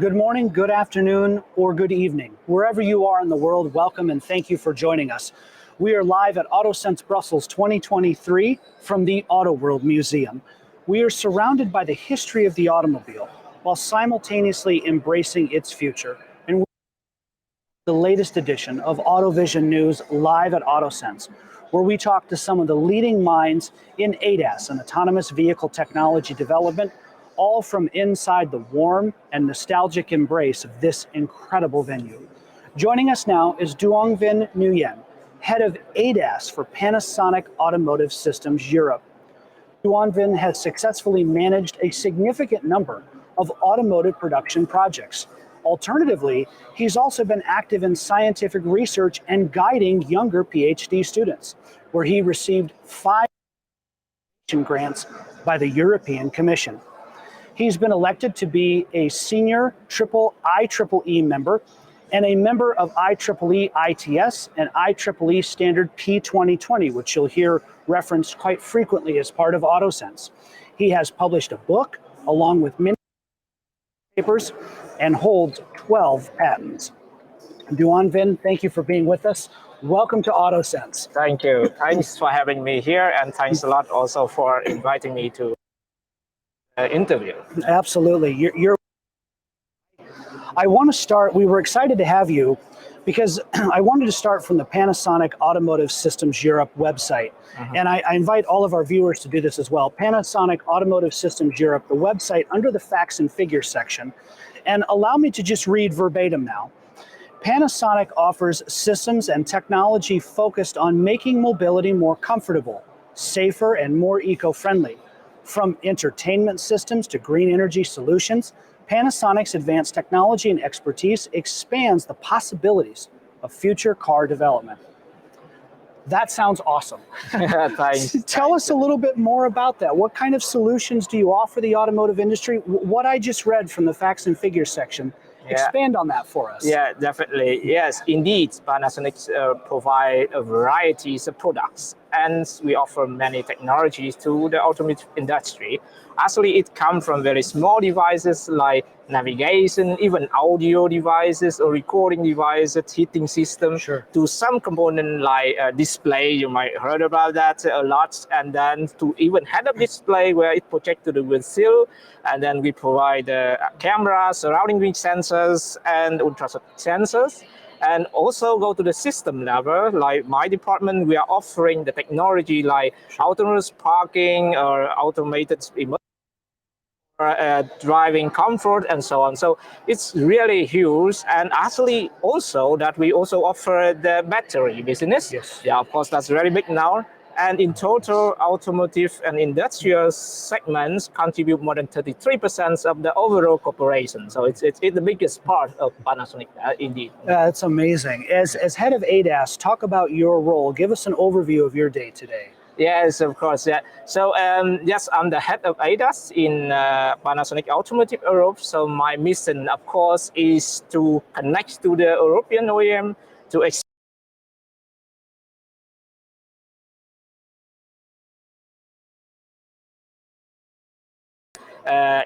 Good morning, good afternoon, or good evening. Wherever you are in the world, welcome and thank you for joining us. We are live at AutoSens Brussels 2023 from the Auto World Museum. We are surrounded by the history of the automobile while simultaneously embracing its future. And we're the latest edition of AutoVision News live at AutoSens, where we talk to some of the leading minds in ADAS and autonomous vehicle technology development, all from inside the warm and nostalgic embrace of this incredible venue. Joining us now is Duong Nguyen, head of ADAS for Panasonic Automotive Systems Europe. Nguyen has successfully managed a significant number of automotive production projects. Alternatively, he's also been active in scientific research and guiding younger PhD students, where he received 5 grants by the European Commission. He's been elected to be a senior IEEE member and a member of IEEE ITS and IEEE Standard P2020, which you'll hear referenced quite frequently as part of AutoSens. He has published a book along with many papers and holds 12 patents. Duong, thank you for being with us. Welcome to AutoSens. Thank you. Thanks for having me here, and thanks a lot also for inviting me to interview. Absolutely. I want to start, we were excited to have you because I wanted to start from the Panasonic Automotive Systems Europe website. And I invite all of our viewers to do this as well. Panasonic Automotive Systems Europe, the website under the facts and figures section. And allow me to just read verbatim now. Panasonic offers systems and technology focused on making mobility more comfortable, safer, and more eco-friendly. From entertainment systems to green energy solutions, Panasonic's advanced technology and expertise expands the possibilities of future car development. That sounds awesome. Thanks. Tell us a little bit more about that. What kind of solutions do you offer the automotive industry? What I just read from the facts and figures section, expand on that for us. Yeah, definitely. Yes, indeed. Panasonic provide a variety of products, and we offer many technologies to the automotive industry. Actually, it comes from very small devices like navigation, even audio devices or recording devices, heating system, to some component like display. You might heard about that a lot, and then to even head-up display where it projects to the windshield, and then we provide cameras, surrounding view sensors, and ultrasonic sensors. And also go to the system level, like my department, we are offering the technology like autonomous parking or automated driving comfort and so on. So it's really huge. And actually also that we also offer the battery business. Yes. Yeah, of course, that's very big now. And in total, automotive and industrial segments contribute more than 33% of the overall corporation. So it's the biggest part of Panasonic, indeed. That's amazing. As head of ADAS, talk about your role. Give us an overview of your day today. Yes, of course. Yeah. So yes, I'm the head of ADAS in Panasonic Automotive Europe. So my mission, of course, is to connect to the European OEM to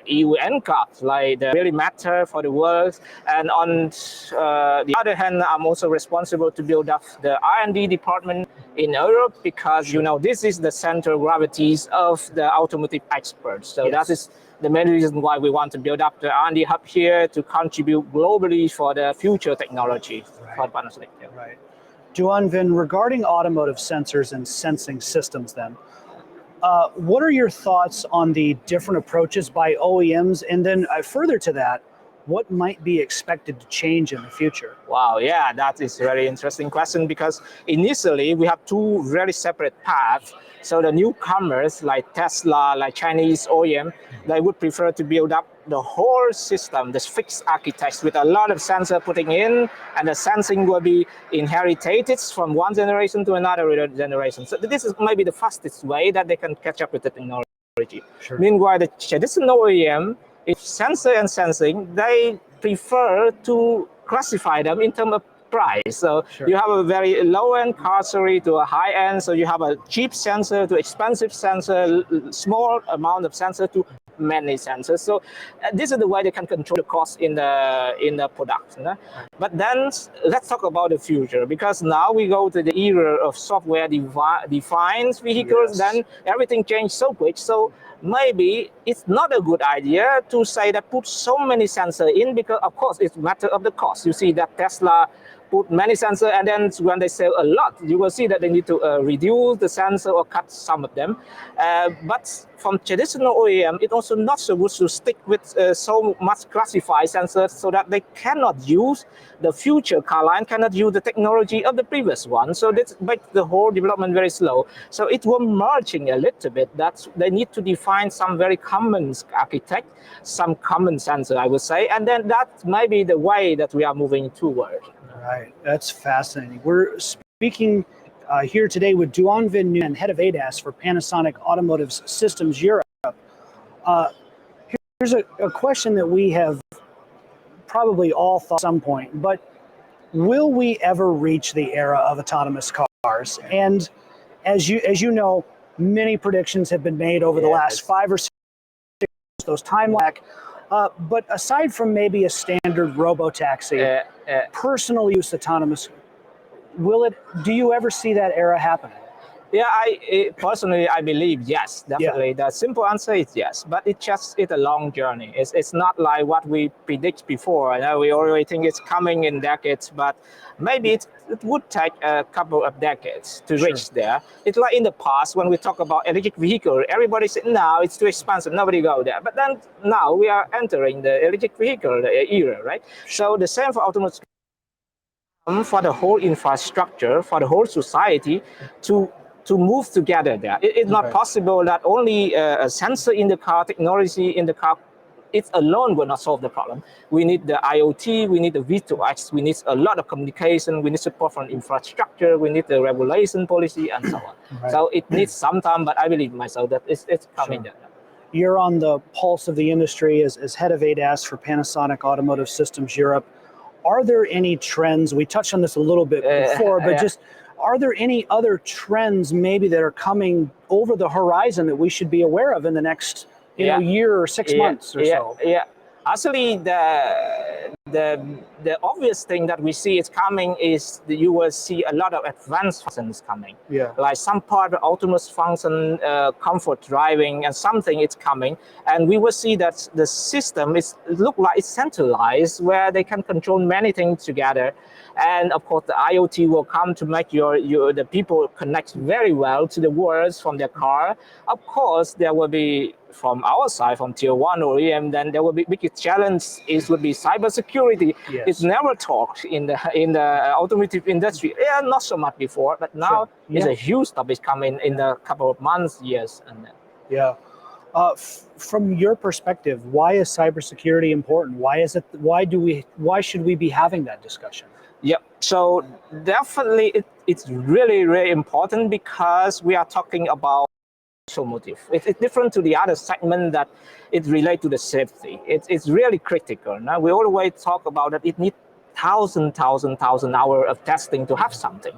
EU NCAP, like they really matter for the world. And on the other hand, I'm also responsible to build up the R&D department in Europe because, you know, this is the center of gravity of the automotive experts. So that is the main reason why we want to build up the R&D hub here to contribute globally for the future technology for Panasonic. Right. Nguyen, regarding automotive sensors and sensing systems then, what are your thoughts on the different approaches by OEMs? And then further to that, what might be expected to change in the future? Wow, yeah, that is a very interesting question because initially we have two very separate paths. So the newcomers like Tesla, like Chinese OEM, they would prefer to build up the whole system, this fixed architecture with a lot of sensor putting in, and the sensing will be inherited from one generation to another generation. So this is maybe the fastest way that they can catch up with the technology. Meanwhile, the traditional OEM, if sensor and sensing, they prefer to classify them in terms of price. So you have a very low-end car to a high-end. So you have a cheap sensor to expensive sensor, small amount of sensor to many sensors. So this is the way they can control the cost in the product. But then let's talk about the future, because now we go to the era of software defined vehicles. Then everything changed so quick. So maybe it's not a good idea to say that put so many sensors in, because of course it's a matter of the cost. You see that Tesla put many sensors, and then when they sell a lot, you will see that they need to reduce the sensor or cut some of them. But from traditional OEM, it's also not so good to stick with so much classified sensors, so that they cannot use the future car line, cannot use the technology of the previous one. So this makes the whole development very slow. So it will merging a little bit. That they need to define some very common architect, some common sensor, I would say, and then that may be the way that we are moving toward. Right, that's fascinating. We're speaking here today with Duong Nguyen, head of ADAS for Panasonic Automotive Systems Europe. Here's a question that we have probably all thought at some point, but will we ever reach the era of autonomous cars? And as you know, many predictions have been made over the last 5 or 6 years, those time lag. But aside from maybe a standard robo-taxi, personal use autonomous, do you ever see that era happening? Yeah, personally, I believe yes, definitely. The simple answer is yes, but it's a long journey. It's not like what we predict before. We already think it's coming in decades, but maybe it would take a couple of decades to reach there. It's like in the past when we talk about electric vehicle, everybody said, no, it's too expensive, nobody go there. But then now we are entering the electric vehicle era, right? So the same for automotive, for the whole infrastructure, for the whole society to move together there. It's not possible that only a sensor in the car, technology in the car, it alone will not solve the problem. We need the IoT, we need the V2X, we need a lot of communication, we need support from infrastructure, we need the regulation policy, and so on. So it needs some time, but I believe myself that it's coming there. You're on the pulse of the industry as head of ADAS for Panasonic Automotive Systems Europe. Are there any trends, we touched on this a little bit before, but just are there any other trends maybe that are coming over the horizon that we should be aware of in the next year or 6 months or so? Actually, the obvious thing that we see is coming is that you will see a lot of advanced functions coming. Like some part of autonomous function, comfort driving, and something is coming. And we will see that the system look like it's centralized, where they can control many things together. And of course, the IoT will come to make the people connect very well to the world from their car. Of course, there will be, from our side, from tier 1 OEM, then there will be biggest challenge would be cybersecurity. It's never talked in the automotive industry. Not so much before, but now it's a huge topic coming in the couple of months, years. From your perspective, why is cybersecurity important? Why should we be having that discussion? So definitely it's really, really important, because we are talking about automotive. It's different to the other segment that it relates to the safety. It's really critical. Now we always talk about that it needs thousand hours of testing to have something.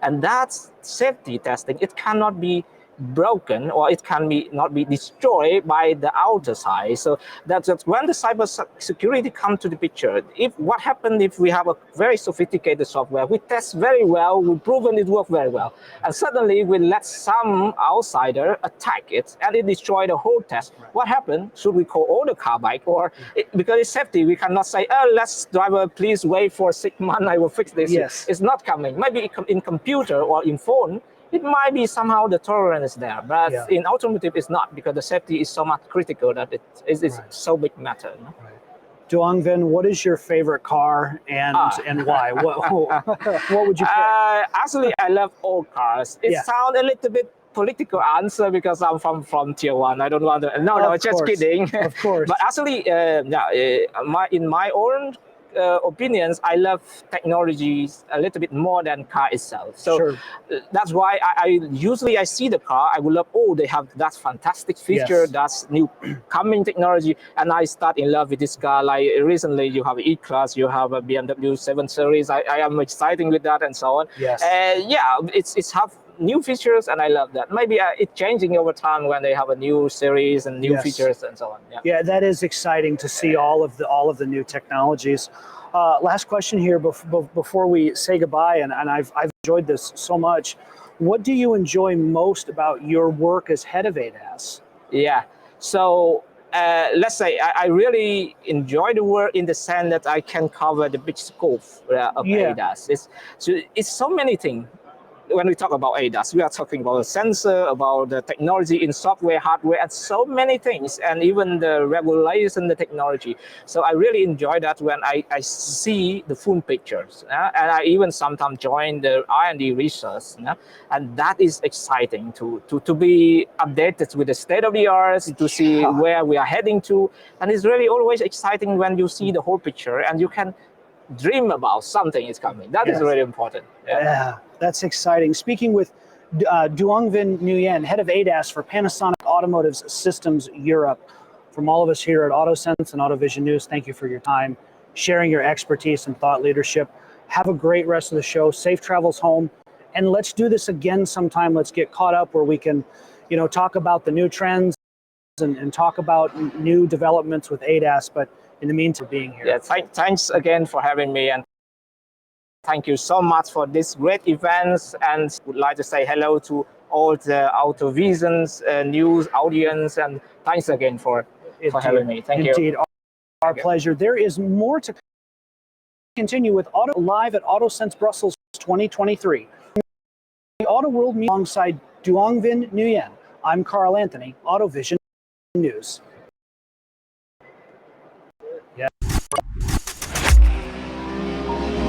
And that's safety testing. It cannot be broken, or it can not be destroyed by the outer side. So that's when the cyber security comes to the picture. What happens if we have a very sophisticated software, we test very well, we've proven it works very well, and suddenly we let some outsider attack it and it destroy the whole test. What happened? Should we call all the car bike, or because it's safety, we cannot say, let's driver, please wait for 6 months, I will fix this. It's not coming. Maybe in computer or in phone, it might be somehow the tolerance is there, but in automotive it's not, because the safety is so much critical that it is so big matter. Duong Nguyen, what is your favorite car and why? What would you pick? Actually, I love old cars. It sounds a little bit political answer, because I'm from tier 1. I don't want to. No, just kidding. Of course. But actually, in my own opinions, I love technologies a little bit more than car itself. So that's why I usually see the car, I would love, they have that fantastic feature, that's new coming technology, and I start in love with this car. Like recently, you have E-Class, you have a BMW 7 Series. I am excited with that, and so on. It's have new features, and I love that. Maybe it's changing over time when they have a new series and new Yes. features and so on. Yeah. Yeah, that is exciting to see all of the new technologies. Last question here before we say goodbye, and I've enjoyed this so much. What do you enjoy most about your work as head of ADAS? Yeah. So let's say I really enjoy the work in the sense that I can cover the big scope of ADAS. It's so many things. When we talk about ADAS, we are talking about a sensor, about the technology in software, hardware, and so many things, and even the regulation, the technology. So I really enjoy that when I see the full pictures. And I even sometimes join the R&D research. And that is exciting to be updated with the state of the art, to see where we are heading to. And it's really always exciting when you see the whole picture and you can dream about something is coming. That is really important. Yeah, that's exciting. Speaking with Duong Nguyen, head of ADAS for Panasonic Automotive's Systems Europe. From all of us here at AutoSense and AutoVision News, thank you for your time, sharing your expertise and thought leadership. Have a great rest of the show. Safe travels home. And let's do this again sometime. Let's get caught up where we can, talk about the new trends and talk about new developments with ADAS. But in the meantime, being here. Yeah, thanks again for having me, and thank you so much for this great event. And would like to say hello to all the AutoVision's news audience, and thanks again for having me. Thank you. Indeed, our pleasure. There is more to continue with Auto Live at AutoSense Brussels 2023. The Auto World alongside Duong Nguyen. I'm Carl Anthony, AutoVision News.